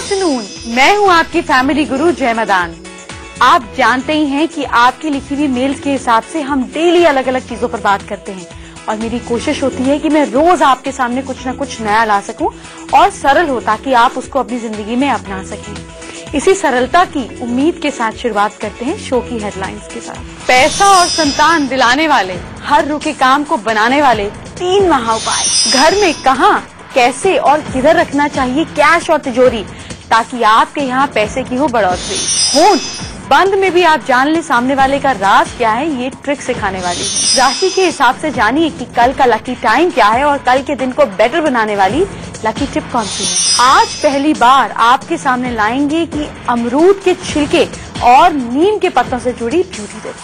Afternoon, मैं हूं आपकी फैमिली गुरु जय मदान। आप जानते ही हैं कि आपकी लिखी हुई मेल्स के हिसाब से हम डेली अलग अलग चीजों पर बात करते हैं और मेरी कोशिश होती है कि मैं रोज आपके सामने कुछ न कुछ नया ला सकूं और सरल हो ताकि आप उसको अपनी जिंदगी में अपना सकें। इसी सरलता की उम्मीद के साथ शुरुआत करते हैं शो की हेडलाइंस के साथ। पैसा और संतान दिलाने वाले, हर रुके काम को बनाने वाले 3 महाउपाय। घर में कहां, कैसे और किधर रखना चाहिए कैश और तिजोरी ताकि आपके यहाँ पैसे की हो बढ़ोतरी। फोन बंद में भी आप जान ले सामने वाले का राज क्या है, ये ट्रिक सिखाने वाली है। राशि के हिसाब से जानिए कि कल का लकी टाइम क्या है और कल के दिन को बेटर बनाने वाली लकी टिप कौन सी है। आज पहली बार आपके सामने लाएंगे कि अमरूद के छिलके और नीम के पत्तों से जुड़ी ब्यूटी टिप्स।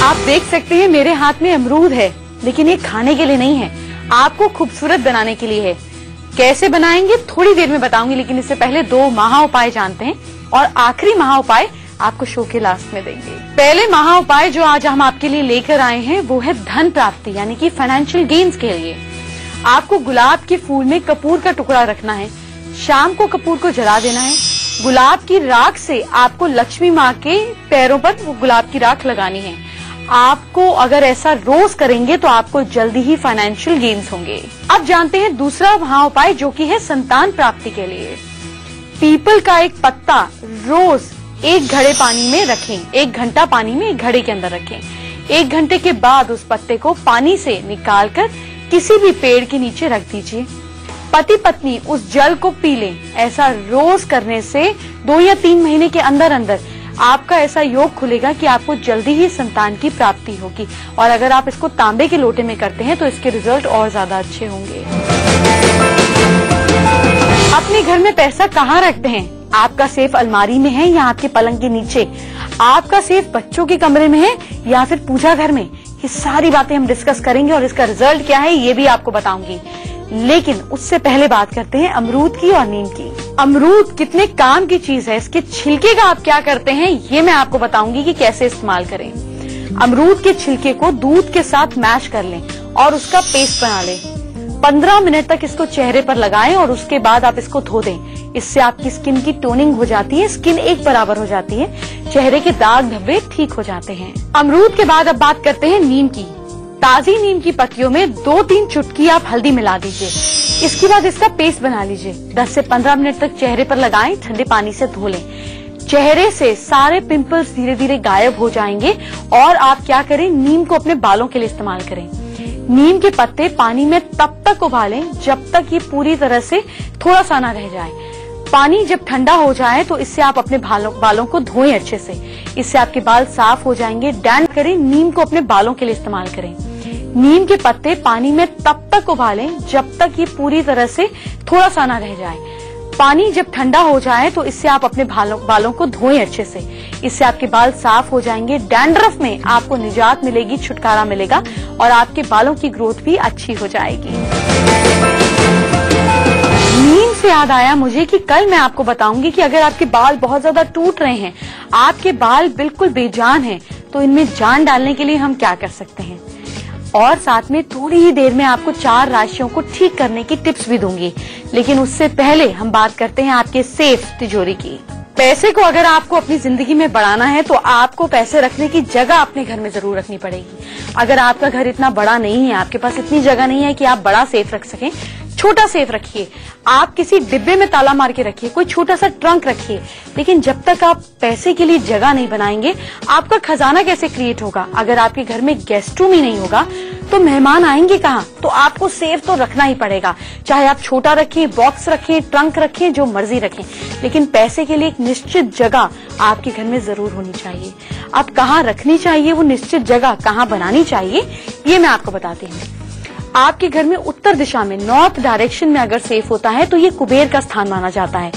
आप देख सकते हैं मेरे हाथ में अमरूद है, लेकिन ये खाने के लिए नहीं है, आपको खूबसूरत बनाने के लिए है। कैसे बनाएंगे थोड़ी देर में बताऊंगी, लेकिन इससे पहले 2 महा उपाय जानते हैं और आखिरी महा उपाय आपको शो के लास्ट में देंगे। पहले महा उपाय जो आज हम आपके लिए लेकर आए हैं वो है धन प्राप्ति यानी कि फाइनेंशियल गेन्स के लिए। आपको गुलाब के फूल में कपूर का टुकड़ा रखना है, शाम को कपूर को जला देना है। गुलाब की राख से आपको लक्ष्मी माँ के पैरों पर वो गुलाब की राख लगानी है। आपको अगर ऐसा रोज करेंगे तो आपको जल्दी ही फाइनेंशियल गेन्स होंगे। अब जानते हैं दूसरा महाउपाय जो कि है संतान प्राप्ति के लिए। पीपल का एक पत्ता रोज 1 घड़े पानी में रखें, 1 घंटा पानी में 1 घड़े के अंदर रखें। 1 घंटे के बाद उस पत्ते को पानी से निकालकर किसी भी पेड़ के नीचे रख दीजिए। पति पत्नी उस जल को पी लें। ऐसा रोज करने से 2 या 3 महीने के अंदर अंदर आपका ऐसा योग खुलेगा कि आपको जल्दी ही संतान की प्राप्ति होगी। और अगर आप इसको तांबे के लोटे में करते हैं तो इसके रिजल्ट और ज्यादा अच्छे होंगे। अपने घर में पैसा कहाँ रखते हैं? आपका सेफ अलमारी में है या आपके पलंग के नीचे? आपका सेफ बच्चों के कमरे में है या फिर पूजा घर में? ये सारी बातें हम डिस्कस करेंगे और इसका रिजल्ट क्या है ये भी आपको बताऊंगी। लेकिन उससे पहले बात करते हैं अमरूद की और नीम की। अमरूद कितने काम की चीज है, इसके छिलके का आप क्या करते हैं ये मैं आपको बताऊंगी कि कैसे इस्तेमाल करें। अमरूद के छिलके को दूध के साथ मैश कर लें और उसका पेस्ट बना लें। 15 मिनट तक इसको चेहरे पर लगाएं और उसके बाद आप इसको धो दें। इससे आपकी स्किन की टोनिंग हो जाती है, स्किन एक बराबर हो जाती है, चेहरे के दाग धब्बे ठीक हो जाते हैं। अमरूद के बाद अब बात करते हैं नीम की। ताजी नीम की पत्तियों में 2-3 चुटकी आप हल्दी मिला दीजिए। इसके बाद इसका पेस्ट बना लीजिए। 10 से 15 मिनट तक चेहरे पर लगाएं, ठंडे पानी से धो लें। चेहरे से सारे पिंपल्स धीरे धीरे गायब हो जाएंगे। और आप क्या करें, नीम को अपने बालों के लिए इस्तेमाल करें। नीम के पत्ते पानी में तब तक उबालें जब तक ये पूरी तरह से थोड़ा सा ना रह जाए। पानी जब ठंडा हो जाए तो इससे आप अपने बालों को धोएं अच्छे से। इससे आपके बाल साफ हो जाएंगे। डैंड करें, नीम को अपने बालों के लिए इस्तेमाल करें। नीम के पत्ते पानी में तब तक उबालें जब तक ये पूरी तरह से थोड़ा सा ना रह जाए। पानी जब ठंडा हो जाए तो इससे आप अपने बालों को धोएं अच्छे से। इससे आपके बाल साफ हो जाएंगे। डैंड्रफ में आपको निजात मिलेगी, छुटकारा मिलेगा और आपके बालों की ग्रोथ भी अच्छी हो जाएगी। नीम से याद आया मुझे कि कल मैं आपको बताऊंगी कि अगर आपके बाल बहुत ज्यादा टूट रहे हैं, आपके बाल बिल्कुल बेजान हैं, तो इनमें जान डालने के लिए हम क्या कर सकते हैं। और साथ में थोड़ी ही देर में आपको 4 राशियों को ठीक करने की टिप्स भी दूंगी। लेकिन उससे पहले हम बात करते हैं आपके सेफ तिजोरी की। पैसे को अगर आपको अपनी जिंदगी में बढ़ाना है तो आपको पैसे रखने की जगह अपने घर में जरूर रखनी पड़ेगी। अगर आपका घर इतना बड़ा नहीं है, आपके पास इतनी जगह नहीं है कि आप बड़ा सेफ रख सकें, छोटा सेफ रखिए। आप किसी डिब्बे में ताला मार के रखिए, कोई छोटा सा ट्रंक रखिए। लेकिन जब तक आप पैसे के लिए जगह नहीं बनाएंगे, आपका खजाना कैसे क्रिएट होगा? अगर आपके घर में गेस्ट रूम ही नहीं होगा तो मेहमान आएंगे कहाँ? तो आपको सेफ तो रखना ही पड़ेगा। चाहे आप छोटा रखें, बॉक्स रखें, ट्रंक रखें, जो मर्जी रखें, लेकिन पैसे के लिए एक निश्चित जगह आपके घर में जरूर होनी चाहिए। आप कहाँ रखनी चाहिए, वो निश्चित जगह कहाँ बनानी चाहिए, ये मैं आपको बताती हूँ। आपके घर में उत्तर दिशा में, नॉर्थ डायरेक्शन में अगर सेफ होता है तो ये कुबेर का स्थान माना जाता है।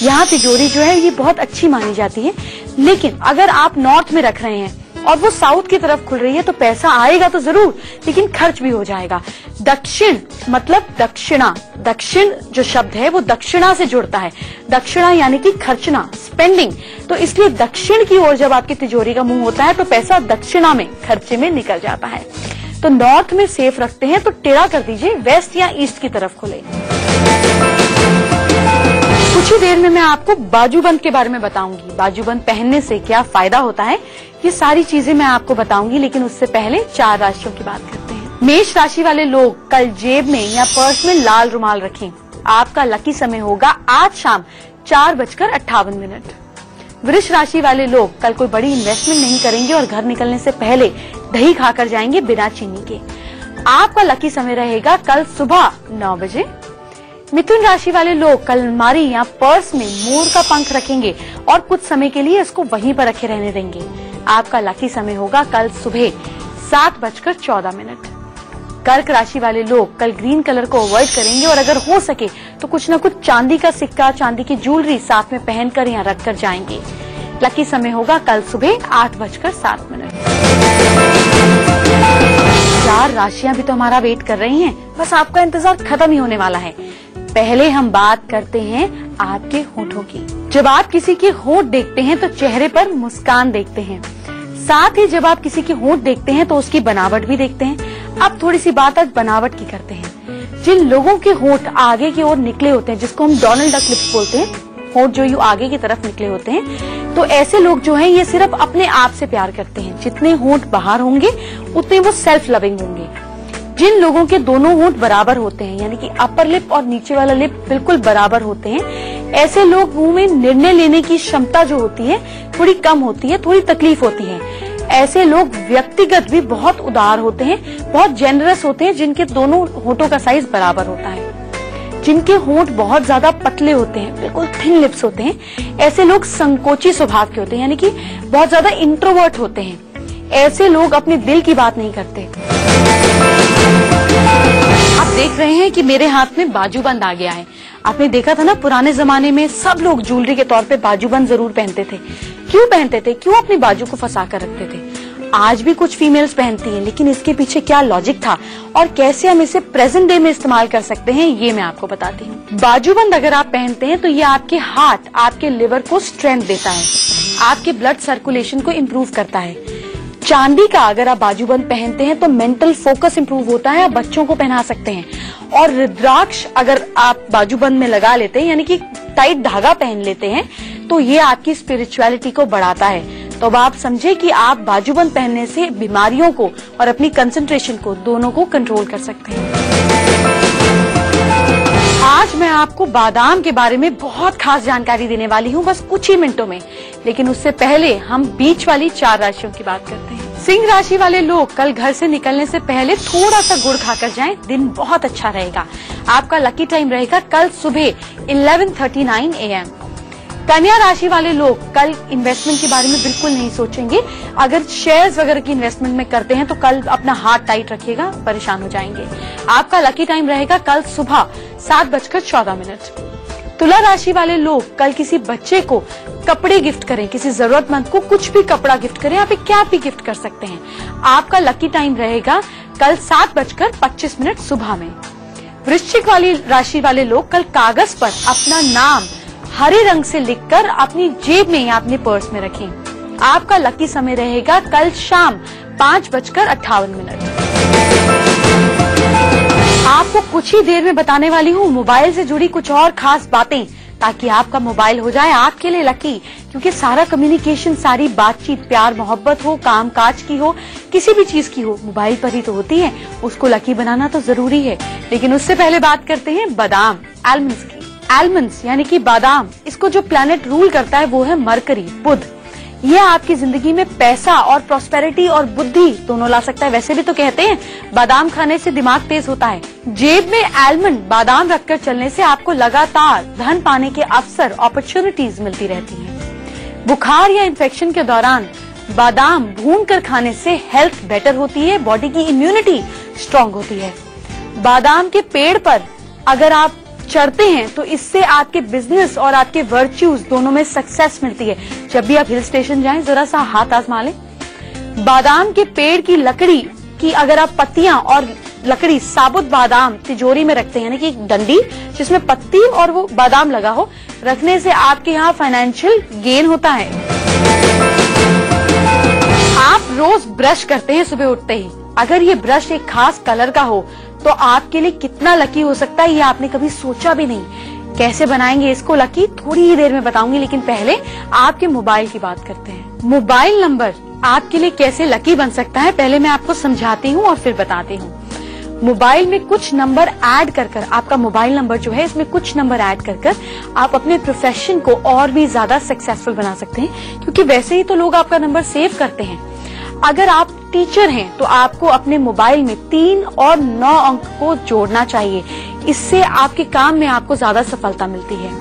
यहाँ तिजोरी जो है ये बहुत अच्छी मानी जाती है। लेकिन अगर आप नॉर्थ में रख रहे हैं और वो साउथ की तरफ खुल रही है तो पैसा आएगा तो जरूर, लेकिन खर्च भी हो जाएगा। दक्षिण मतलब दक्षिणा, दक्षिण जो शब्द है वो दक्षिणा से जुड़ता है। दक्षिणा यानी कि खर्चना, स्पेंडिंग। तो इसलिए दक्षिण की ओर जब आपकी तिजोरी का मुंह होता है तो पैसा दक्षिणा में, खर्चे में निकल जाता है। तो नॉर्थ में सेफ रखते हैं तो टेढ़ा कर दीजिए, वेस्ट या ईस्ट की तरफ खुले। कुछ ही देर में मैं आपको बाजूबंद के बारे में बताऊंगी। बाजूबंद पहनने से क्या फायदा होता है, ये सारी चीजें मैं आपको बताऊंगी, लेकिन उससे पहले 4 राशियों की बात करते हैं। मेष राशि वाले लोग कल जेब में या पर्स में लाल रुमाल रखें। आपका लकी समय होगा आज शाम 4:58। वृष राशि वाले लोग कल कोई बड़ी इन्वेस्टमेंट नहीं करेंगे और घर निकलने से पहले दही खाकर जाएंगे बिना चीनी के। आपका लकी समय रहेगा कल सुबह 9 बजे। मिथुन राशि वाले लोग कल अलमारी या पर्स में मोर का पंख रखेंगे और कुछ समय के लिए इसको वहीं पर रखे रहने देंगे। आपका लकी समय होगा कल सुबह 7:14। कर्क राशि वाले लोग कल ग्रीन कलर को अवॉइड करेंगे और अगर हो सके तो कुछ न कुछ चांदी का सिक्का, चांदी की ज्वेलरी साथ में पहनकर यहाँ रखकर जाएंगे। लकी समय होगा कल सुबह 8:07। 4 राशियां भी तो हमारा वेट कर रही हैं, बस आपका इंतजार खत्म ही होने वाला है। पहले हम बात करते हैं आपके होठों की। जब आप किसी के होठ देखते हैं तो चेहरे पर मुस्कान देखते हैं, साथ ही जब आप किसी के होठ देखते हैं तो उसकी बनावट भी देखते हैं। अब थोड़ी सी बात आज बनावट की करते हैं। जिन लोगों के होठ आगे की ओर निकले होते हैं, जिसको हम डोनाल्ड डक लिप्स बोलते हैं, होठ जो यू आगे की तरफ निकले होते हैं, तो ऐसे लोग जो हैं ये सिर्फ अपने आप से प्यार करते हैं। जितने होठ बाहर होंगे उतने वो सेल्फ लविंग होंगे। जिन लोगों के दोनों होठ बराबर होते हैं, यानी कि अपर लिप और नीचे वाला लिप बिल्कुल बराबर होते हैं, ऐसे लोग मुंह में निर्णय लेने की क्षमता जो होती है थोड़ी कम होती है, थोड़ी तकलीफ होती है। ऐसे लोग व्यक्तिगत भी बहुत उदार होते हैं, बहुत जेनरस होते हैं, जिनके दोनों होठों का साइज बराबर होता है। जिनके होंठ बहुत ज्यादा पतले होते हैं, बिल्कुल थिन लिप्स होते हैं, ऐसे लोग संकोची स्वभाव के होते हैं, यानी कि बहुत ज्यादा इंट्रोवर्ट होते हैं। ऐसे लोग अपने दिल की बात नहीं करते। आप देख रहे हैं कि मेरे हाथ में बाजूबंद आ गया है। आपने देखा था ना, पुराने जमाने में सब लोग ज्वेलरी के तौर पे बाजूबंद जरूर पहनते थे। क्यों पहनते थे? क्यों अपनी बाजू को फंसा कर रखते थे? आज भी कुछ फीमेल्स पहनती हैं, लेकिन इसके पीछे क्या लॉजिक था और कैसे हम इसे प्रेजेंट डे में इस्तेमाल कर सकते हैं, ये मैं आपको बताती हूँ। बाजूबंद अगर आप पहनते हैं तो ये आपके हार्ट, आपके लिवर को स्ट्रेंथ देता है, आपके ब्लड सर्कुलेशन को इम्प्रूव करता है। चांदी का अगर आप बाजूबंद पहनते हैं तो मेंटल फोकस इम्प्रूव होता है, आप बच्चों को पहना सकते हैं। और रुद्राक्ष अगर आप बाजूबंद में लगा लेते हैं, यानी कि टाइट धागा पहन लेते हैं, तो ये आपकी स्पिरिचुअलिटी को बढ़ाता है। तो अब आप समझे कि आप बाजूबंद पहनने से बीमारियों को और अपनी कंसंट्रेशन को, दोनों को कंट्रोल कर सकते हैं। आज मैं आपको बादाम के बारे में बहुत खास जानकारी देने वाली हूँ, बस कुछ ही मिनटों में। लेकिन उससे पहले हम बीच वाली 4 राशियों की बात करते हैं। सिंह राशि वाले लोग कल घर से निकलने से पहले थोड़ा सा गुड़ खाकर जाएं, दिन बहुत अच्छा रहेगा। आपका लकी टाइम रहेगा कल सुबह 11:39 AM। कन्या राशि वाले लोग कल इन्वेस्टमेंट के बारे में बिल्कुल नहीं सोचेंगे। अगर शेयर्स वगैरह की इन्वेस्टमेंट में करते हैं तो कल अपना हाथ टाइट रखिएगा, परेशान हो जाएंगे। आपका लकी टाइम रहेगा कल सुबह 7:14। तुला राशि वाले लोग कल किसी बच्चे को कपड़े गिफ्ट करें, किसी जरूरतमंद को कुछ भी कपड़ा गिफ्ट करें, आप एक कैप भी गिफ्ट कर सकते हैं। आपका लकी टाइम रहेगा कल 7:25 सुबह में। वृश्चिक वाली राशि वाले लोग कल कागज पर अपना नाम हरे रंग से लिखकर अपनी जेब में या अपने पर्स में रखें। आपका लकी समय रहेगा कल शाम 5:58। आपको कुछ ही देर में बताने वाली हूँ मोबाइल से जुड़ी कुछ और खास बातें, ताकि आपका मोबाइल हो जाए आपके लिए लकी। क्योंकि सारा कम्युनिकेशन, सारी बातचीत, प्यार मोहब्बत हो, काम काज की हो, किसी भी चीज की हो, मोबाइल पर ही तो होती है। उसको लकी बनाना तो जरूरी है। लेकिन उससे पहले बात करते हैं बादाम, आलमंड्स की। आलमंड्स यानी कि बादाम, इसको जो प्लैनेट रूल करता है वो है मरकरी, बुध। ये आपकी जिंदगी में पैसा और प्रॉस्पेरिटी और बुद्धि दोनों ला सकता है। वैसे भी तो कहते हैं बादाम खाने से दिमाग तेज होता है। जेब में आलमंड, बादाम रखकर चलने से आपको लगातार धन पाने के अवसर, अपॉर्चुनिटीज मिलती रहती हैं। बुखार या इन्फेक्शन के दौरान बादाम भूनकर खाने से हेल्थ बेटर होती है, बॉडी की इम्यूनिटी स्ट्रांग होती है। बादाम के पेड़ पर अगर आप चढ़ते हैं तो इससे आपके बिजनेस और आपके वर्च्यूज दोनों में सक्सेस मिलती है। जब भी आप हिल स्टेशन जाएं, जरा सा हाथ आजमा लें। बादाम के पेड़ की लकड़ी की अगर आप पत्तियां और लकड़ी, साबुत बादाम तिजोरी में रखते हैं, यानी कि एक डंडी जिसमें पत्ती और वो बादाम लगा हो, रखने से आपके यहाँ फाइनेंशियल गेन होता है। आप रोज ब्रश करते हैं सुबह उठते ही, अगर ये ब्रश एक खास कलर का हो तो आपके लिए कितना लकी हो सकता है ये आपने कभी सोचा भी नहीं। कैसे बनाएंगे इसको लकी थोड़ी ही देर में बताऊंगी, लेकिन पहले आपके मोबाइल की बात करते हैं। मोबाइल नंबर आपके लिए कैसे लकी बन सकता है पहले मैं आपको समझाती हूँ और फिर बताती हूँ। मोबाइल में कुछ नंबर ऐड कर कर, आपका मोबाइल नंबर जो है इसमें कुछ नंबर ऐड कर कर आप अपने प्रोफेशन को और भी ज्यादा सक्सेसफुल बना सकते हैं, क्योंकि वैसे ही तो लोग आपका नंबर सेव करते हैं। अगर आप टीचर हैं तो आपको अपने मोबाइल में 3 और 9 अंक को जोड़ना चाहिए, इससे आपके काम में आपको ज्यादा सफलता मिलती है।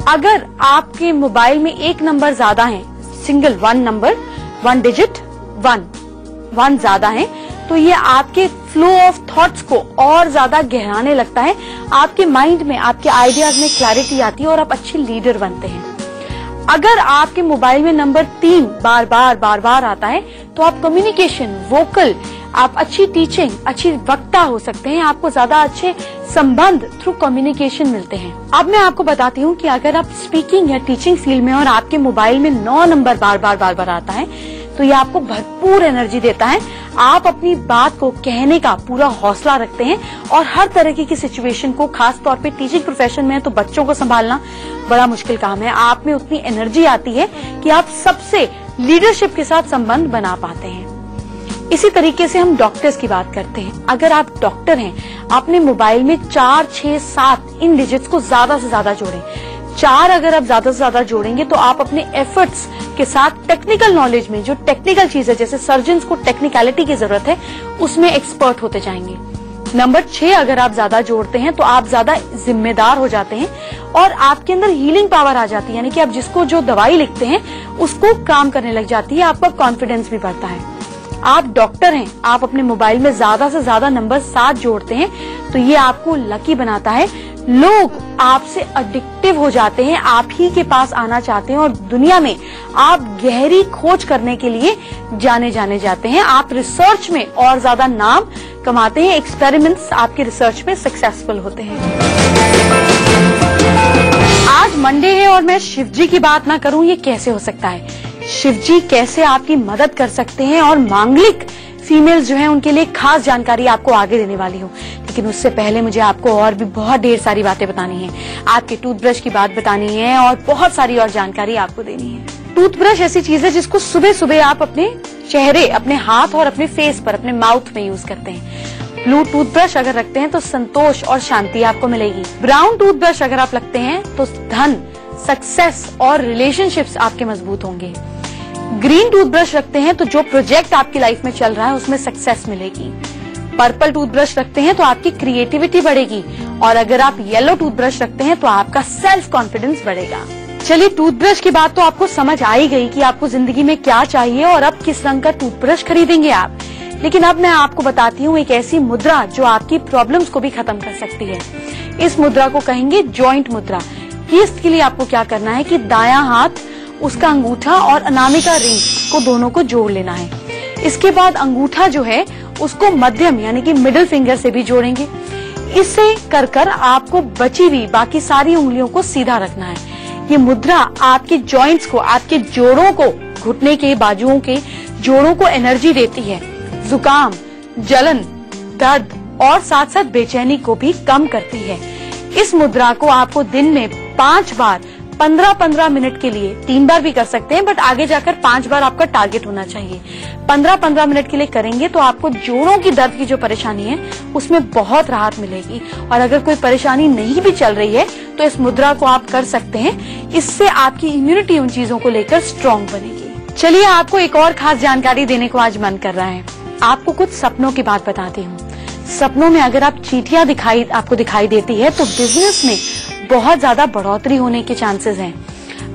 अगर आपके मोबाइल में एक नंबर ज्यादा है, सिंगल 1 नंबर 1 डिजिट 1 ज्यादा है, तो ये आपके फ्लो ऑफ थॉट्स को और ज्यादा गहराने लगता है, आपके माइंड में आपके आइडियाज में क्लैरिटी आती है और आप अच्छे लीडर बनते हैं। अगर आपके मोबाइल में नंबर 3 बार बार आता है तो आप कम्युनिकेशन, वोकल, आप अच्छी टीचिंग, अच्छी वक्ता हो सकते हैं, आपको ज्यादा अच्छे संबंध थ्रू कम्युनिकेशन मिलते हैं। अब मैं आपको बताती हूँ कि अगर आप स्पीकिंग या टीचिंग फील्ड में और आपके मोबाइल में 9 नंबर बार बार आता है तो ये आपको भरपूर एनर्जी देता है। आप अपनी बात को कहने का पूरा हौसला रखते हैं और हर तरह की सिचुएशन को, खास तौर पे टीचिंग प्रोफेशन में है तो बच्चों को संभालना बड़ा मुश्किल काम है। आप में उतनी एनर्जी आती है कि आप सबसे लीडरशिप के साथ संबंध बना पाते हैं। इसी तरीके से हम डॉक्टर्स की बात करते हैं। अगर आप डॉक्टर हैं, अपने मोबाइल में 4, 6, 7 इन डिजिट्स को ज्यादा से ज्यादा जोड़ें। 4 अगर आप ज्यादा से ज्यादा जोड़ेंगे तो आप अपने एफर्ट्स के साथ टेक्निकल नॉलेज में, जो टेक्निकल चीज है, जैसे सर्जन्स को टेक्निकलिटी की जरूरत है, उसमें एक्सपर्ट होते जाएंगे। नंबर 6 अगर आप ज्यादा जोड़ते हैं तो आप ज्यादा जिम्मेदार हो जाते हैं और आपके अंदर हीलिंग पावर आ जाती है, यानी कि आप जिसको जो दवाई लिखते हैं उसको काम करने लग जाती है, आपका कॉन्फिडेंस भी बढ़ता है। आप डॉक्टर हैं, आप अपने मोबाइल में ज्यादा से ज्यादा नंबर 7 जोड़ते हैं तो ये आपको लकी बनाता है। लोग आपसे एडिक्टिव हो जाते हैं, आप ही के पास आना चाहते हैं और दुनिया में आप गहरी खोज करने के लिए जाने जाते हैं। आप रिसर्च में और ज्यादा नाम कमाते हैं, एक्सपेरिमेंट्स आपके रिसर्च में सक्सेसफुल होते हैं। आज मंडे है और मैं शिवजी की बात ना करूं, ये कैसे हो सकता है? शिवजी कैसे आपकी मदद कर सकते हैं और मांगलिक फीमेल्स जो हैं उनके लिए खास जानकारी आपको आगे देने वाली हूँ। लेकिन उससे पहले मुझे आपको और भी बहुत ढेर सारी बातें बतानी है। आपके टूथब्रश की बात बतानी है और बहुत सारी और जानकारी आपको देनी है। टूथब्रश ऐसी चीज है जिसको सुबह सुबह आप अपने चेहरे, अपने हाथ और अपने फेस पर, अपने माउथ में यूज करते हैं। ब्लू टूथब्रश अगर रखते हैं तो संतोष और शांति आपको मिलेगी। ब्राउन टूथब्रश अगर आप लगते हैं तो धन, सक्सेस और रिलेशनशिप्स आपके मजबूत होंगे। ग्रीन टूथब्रश रखते हैं तो जो प्रोजेक्ट आपकी लाइफ में चल रहा है उसमें सक्सेस मिलेगी। पर्पल टूथब्रश रखते हैं तो आपकी क्रिएटिविटी बढ़ेगी और अगर आप येलो टूथब्रश रखते हैं तो आपका सेल्फ कॉन्फिडेंस बढ़ेगा। चलिए, टूथब्रश की बात तो आपको समझ आ ही गई कि आपको जिंदगी में क्या चाहिए और अब किस रंग का टूथब्रश खरीदेंगे आप। लेकिन अब मैं आपको बताती हूँ एक ऐसी मुद्रा जो आपकी प्रॉब्लम्स को भी खत्म कर सकती है। इस मुद्रा को कहेंगे जॉइंट मुद्रा। इसके लिए आपको क्या करना है कि दायां हाथ, उसका अंगूठा और अनामिका रिंग को दोनों को जोड़ लेना है। इसके बाद अंगूठा जो है उसको मध्यम यानी कि मिडिल फिंगर से भी जोड़ेंगे। इसे कर कर आपको बची हुई बाकी सारी उंगलियों को सीधा रखना है। ये मुद्रा आपके जॉइंट्स को, आपके जोड़ों को, घुटने के, बाजुओं के जोड़ों को एनर्जी देती है। जुकाम, जलन, दर्द और साथ साथ बेचैनी को भी कम करती है। इस मुद्रा को आपको दिन में 5 बार 15-15 मिनट के लिए, 3 बार भी कर सकते हैं, बट आगे जाकर 5 बार आपका टारगेट होना चाहिए। 15-15 मिनट के लिए करेंगे तो आपको जोड़ों की दर्द की जो परेशानी है उसमें बहुत राहत मिलेगी। और अगर कोई परेशानी नहीं भी चल रही है तो इस मुद्रा को आप कर सकते हैं। इससे आपकी इम्यूनिटी उन चीजों को लेकर स्ट्रांग बनेगी। चलिए, आपको एक और खास जानकारी देने को आज मन कर रहा है। आपको कुछ सपनों की बात बताती हूँ। सपनों में अगर आप चींटियां आपको दिखाई देती है तो बिजनेस में बहुत ज्यादा बढ़ोतरी होने के चांसेस हैं।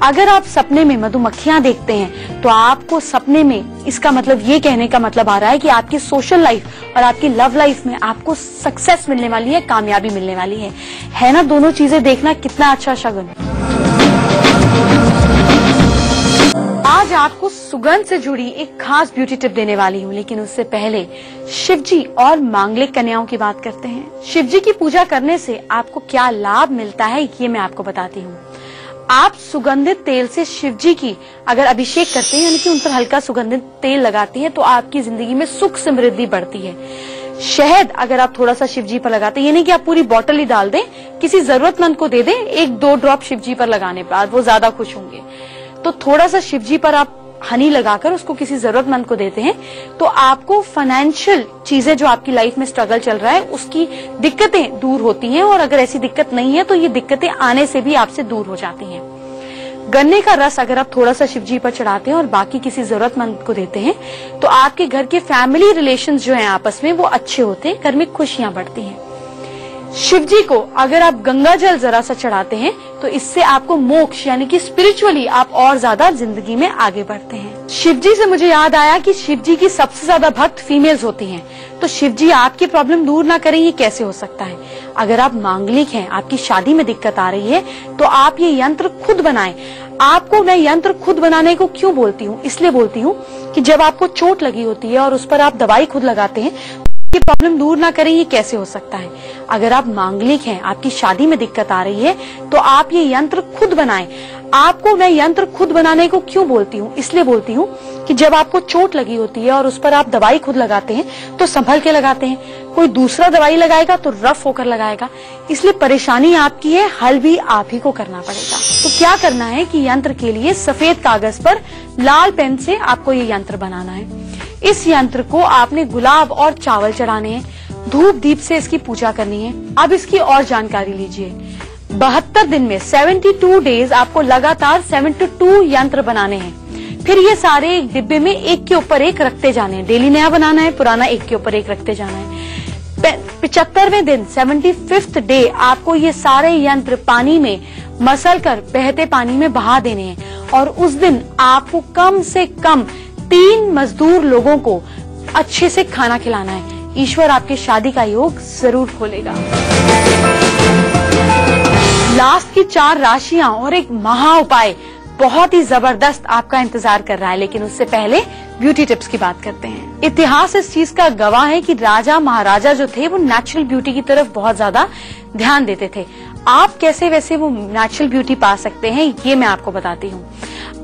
अगर आप सपने में मधुमक्खियां देखते हैं तो आपको सपने में, इसका मतलब ये कहने का मतलब आ रहा है कि आपकी सोशल लाइफ और आपकी लव लाइफ में आपको सक्सेस मिलने वाली है, कामयाबी मिलने वाली है ना? दोनों चीजें देखना कितना अच्छा शगुन। आज आपको सुगंध से जुड़ी एक खास ब्यूटी टिप देने वाली हूँ, लेकिन उससे पहले शिवजी और मांगलिक कन्याओं की बात करते हैं। शिवजी की पूजा करने से आपको क्या लाभ मिलता है ये मैं आपको बताती हूँ। आप सुगंधित तेल से शिवजी की अगर अभिषेक करते हैं, यानी कि उन पर हल्का सुगंधित तेल लगाती हैं, तो आपकी जिंदगी में सुख समृद्धि बढ़ती है। शहद अगर आप थोड़ा सा शिव जी पर लगाते हैं, ये नहीं कि आप पूरी बोतल ही डाल दें, किसी जरूरतमंद को दे दें, 1-2 ड्रॉप शिव जी पर लगाने पर वो ज्यादा खुश होंगे। तो थोड़ा सा शिव जी पर आप हनी लगाकर उसको किसी जरूरतमंद को देते हैं तो आपको फाइनेंशियल चीजें जो आपकी लाइफ में स्ट्रगल चल रहा है उसकी दिक्कतें दूर होती हैं, और अगर ऐसी दिक्कत नहीं है तो ये दिक्कतें आने से भी आपसे दूर हो जाती हैं। गन्ने का रस अगर आप थोड़ा सा शिव जी पर चढ़ाते हैं और बाकी किसी जरूरतमंद को देते हैं तो आपके घर के फैमिली रिलेशंस जो हैं आपस में वो अच्छे होते हैं, घर में खुशियां बढ़ती हैं। शिव जी को अगर आप गंगा जल जरा सा चढ़ाते हैं तो इससे आपको मोक्ष यानी कि स्पिरिचुअली आप और ज्यादा जिंदगी में आगे बढ़ते हैं। शिव जी से मुझे याद आया कि शिव जी की सबसे ज्यादा भक्त फीमेल्स होती हैं, तो शिव जी आपकी प्रॉब्लम दूर ना करें ये कैसे हो सकता है? अगर आप मांगलिक हैं, आपकी शादी में दिक्कत आ रही है तो आप ये यंत्र खुद बनाएं। आपको मैं यंत्र खुद बनाने को क्यों बोलती हूँ? इसलिए बोलती हूँ कि जब आपको चोट लगी होती है और उस पर आप दवाई खुद लगाते हैं, ये प्रॉब्लम दूर ना करें ये कैसे हो सकता है? अगर आप मांगलिक हैं, आपकी शादी में दिक्कत आ रही है तो आप ये यंत्र खुद बनाएं। आपको मैं यंत्र खुद बनाने को क्यों बोलती हूँ? इसलिए बोलती हूँ कि जब आपको चोट लगी होती है और उस पर आप दवाई खुद लगाते हैं तो संभल के लगाते हैं, कोई दूसरा दवाई लगाएगा तो रफ होकर लगाएगा, इसलिए परेशानी आपकी है, हल भी आप ही को करना पड़ेगा। तो क्या करना है कि यंत्र के लिए सफेद कागज पर लाल पेन से आपको ये यंत्र बनाना है। इस यंत्र को आपने गुलाब और चावल चढ़ाने हैं, धूप दीप से इसकी पूजा करनी है। अब इसकी और जानकारी लीजिए। 72 दिन में 72 डेज आपको लगातार 72 यंत्र बनाने हैं। फिर ये सारे एक डिब्बे में एक के ऊपर एक रखते जाने हैं। डेली नया बनाना है, पुराना एक के ऊपर एक रखते जाना है। 75वें दिन 75th डे आपको ये सारे यंत्र पानी में मसल कर बहते पानी में बहा देने हैं, और उस दिन आपको कम से कम 3 मजदूर लोगों को अच्छे से खाना खिलाना है। ईश्वर आपके शादी का योग जरूर खोलेगा। लास्ट की 4 राशियां और एक महा उपाय बहुत ही जबरदस्त आपका इंतजार कर रहा है, लेकिन उससे पहले ब्यूटी टिप्स की बात करते हैं। इतिहास इस चीज का गवाह है कि राजा महाराजा जो थे वो नेचुरल ब्यूटी की तरफ बहुत ज्यादा ध्यान देते थे। आप कैसे वैसे वो नेचुरल ब्यूटी पा सकते हैं ये मैं आपको बताती हूँ।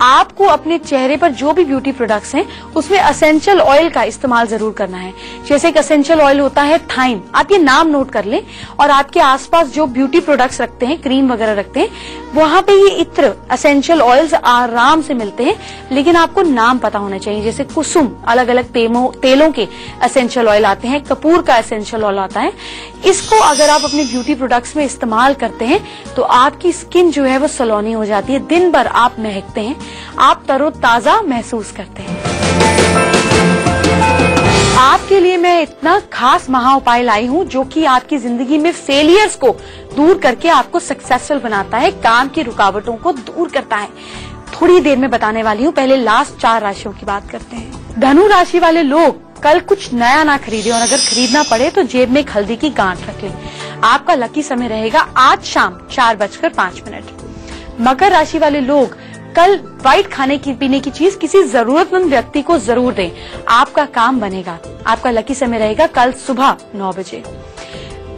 आपको अपने चेहरे पर जो भी ब्यूटी प्रोडक्ट्स हैं उसमें एसेंशियल ऑयल का इस्तेमाल जरूर करना है। जैसे एक एसेंशियल ऑयल होता है थाइम, आप ये नाम नोट कर लें, और आपके आसपास जो ब्यूटी प्रोडक्ट्स रखते हैं, क्रीम वगैरह रखते हैं, वहां पे ये इत्र एसेंशियल ऑयल्स आराम से मिलते हैं, लेकिन आपको नाम पता होना चाहिए। जैसे कुसुम, अलग अलग तेलों के एसेंशियल ऑयल आते हैं, कपूर का एसेंशियल ऑयल आता है। इसको अगर आप अपने ब्यूटी प्रोडक्ट्स में इस्तेमाल करते हैं तो आपकी स्किन जो है वो सलोनी हो जाती है, दिन भर आप महकते हैं, आप तरोताजा महसूस करते हैं। आपके लिए मैं इतना खास महा उपाय लाई हूँ जो कि आपकी जिंदगी में फेलियर्स को दूर करके आपको सक्सेसफुल बनाता है, काम की रुकावटों को दूर करता है। थोड़ी देर में बताने वाली हूँ, पहले लास्ट 4 राशियों की बात करते हैं। धनु राशि वाले लोग कल कुछ नया ना खरीदें, और अगर खरीदना पड़े तो जेब में एक हल्दी की गांठ रख लें। आपका लकी समय रहेगा आज शाम 4:05। मकर राशि वाले लोग कल व्हाइट खाने की पीने की चीज किसी जरूरतमंद व्यक्ति को जरूर दें, आपका काम बनेगा। आपका लकी समय रहेगा कल सुबह 9 बजे।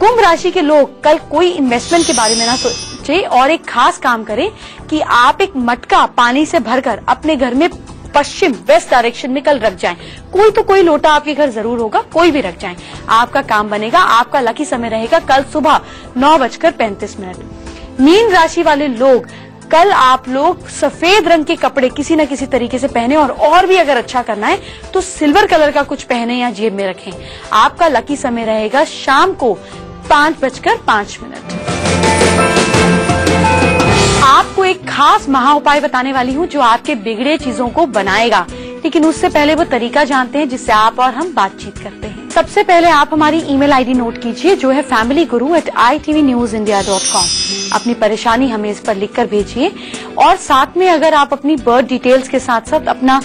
कुंभ राशि के लोग कल कोई इन्वेस्टमेंट के बारे में ना सोचे और एक खास काम करें कि आप एक मटका पानी से भरकर अपने घर में पश्चिम वेस्ट डायरेक्शन में कल रख जाएं। कोई तो कोई लोटा आपके घर जरूर होगा, कोई भी रख जाएं, आपका काम बनेगा। आपका लकी समय रहेगा कल सुबह 9:35। मीन राशि वाले लोग कल आप लोग सफेद रंग के कपड़े किसी न किसी तरीके से पहने, और भी अगर अच्छा करना है तो सिल्वर कलर का कुछ पहने या जेब में रखें। आपका लकी समय रहेगा शाम को 5:05। आपको एक खास महा उपाय बताने वाली हूँ जो आपके बिगड़े चीजों को बनाएगा, लेकिन उससे पहले वो तरीका जानते हैं जिससे आप और हम बातचीत करते हैं। सबसे पहले आप हमारी ईमेल आईडी नोट कीजिए जो है familyguru@itvnews.india.com। अपनी परेशानी हमें इस पर लिखकर भेजिए, और साथ में अगर आप अपनी बर्थ डिटेल्स के साथ साथ अपना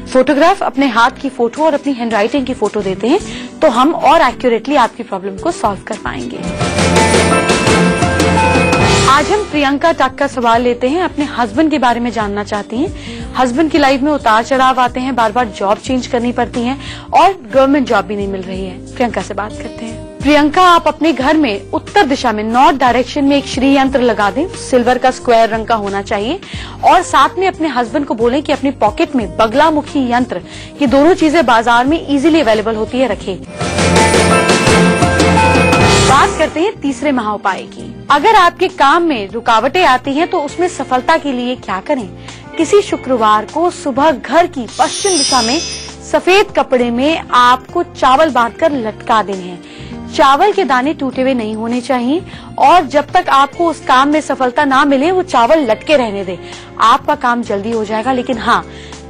फोटोग्राफ, अपने हाथ की फोटो और अपनी हैंडराइटिंग की फोटो देते हैं तो हम और एक्यूरेटली आपकी प्रॉब्लम को सॉल्व कर पाएंगे। आज हम प्रियंका टक का सवाल लेते हैं। अपने हस्बैंड के बारे में जानना चाहती हैं। हस्बैंड की लाइफ में उतार चढ़ाव आते हैं, बार बार जॉब चेंज करनी पड़ती है और गवर्नमेंट जॉब भी नहीं मिल रही है। प्रियंका से बात करते हैं। प्रियंका, आप अपने घर में उत्तर दिशा में नॉर्थ डायरेक्शन में एक श्री यंत्र लगा दें, सिल्वर का स्क्वायर रंग का होना चाहिए, और साथ में अपने हस्बैंड को बोलें कि अपनी पॉकेट में बगलामुखी यंत्र, ये दोनों चीजें बाजार में इजीली अवेलेबल होती है, रखें। बात करते हैं तीसरे महा उपाय की। अगर आपके काम में रुकावटें आती हैं तो उसमें सफलता के लिए क्या करें? किसी शुक्रवार को सुबह घर की पश्चिम दिशा में सफेद कपड़े में आपको चावल बांधकर लटका देने हैं। चावल के दाने टूटे हुए नहीं होने चाहिए और जब तक आपको उस काम में सफलता ना मिले वो चावल लटके रहने दें। आपका काम जल्दी हो जाएगा, लेकिन हाँ,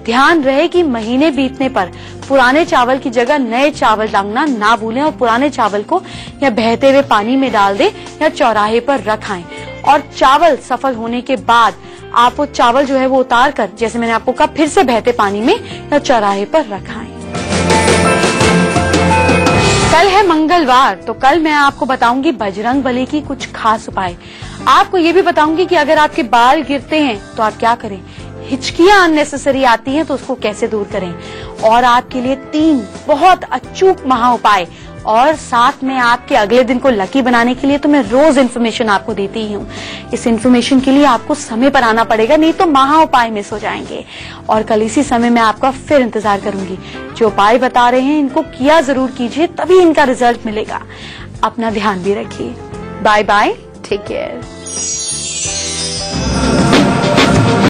ध्यान रहे कि महीने बीतने पर पुराने चावल की जगह नए चावल डालना ना भूलें और पुराने चावल को या बहते हुए पानी में डाल दें या चौराहे पर रखाएं। और चावल सफल होने के बाद आप वो चावल जो है वो उतार कर, जैसे मैंने आपको कहा, फिर से बहते पानी में या चौराहे पर रखाएं। कल है मंगलवार, तो कल मैं आपको बताऊंगी बजरंगबली की कुछ खास उपाय। आपको ये भी बताऊंगी कि अगर आपके बाल गिरते हैं तो आप क्या करें, हिचकियां अननेसेसरी आती हैं तो उसको कैसे दूर करें, और आपके लिए 3 बहुत अचूक महा उपाय, और साथ में आपके अगले दिन को लकी बनाने के लिए तो मैं रोज इन्फॉर्मेशन आपको देती ही हूँ। इस इन्फॉर्मेशन के लिए आपको समय पर आना पड़ेगा, नहीं तो महा उपाय मिस हो जाएंगे। और कल इसी समय मैं आपका फिर इंतजार करूंगी। जो उपाय बता रहे हैं इनको किया जरूर कीजिए, तभी इनका रिजल्ट मिलेगा। अपना ध्यान भी रखिए। Bye bye, take care.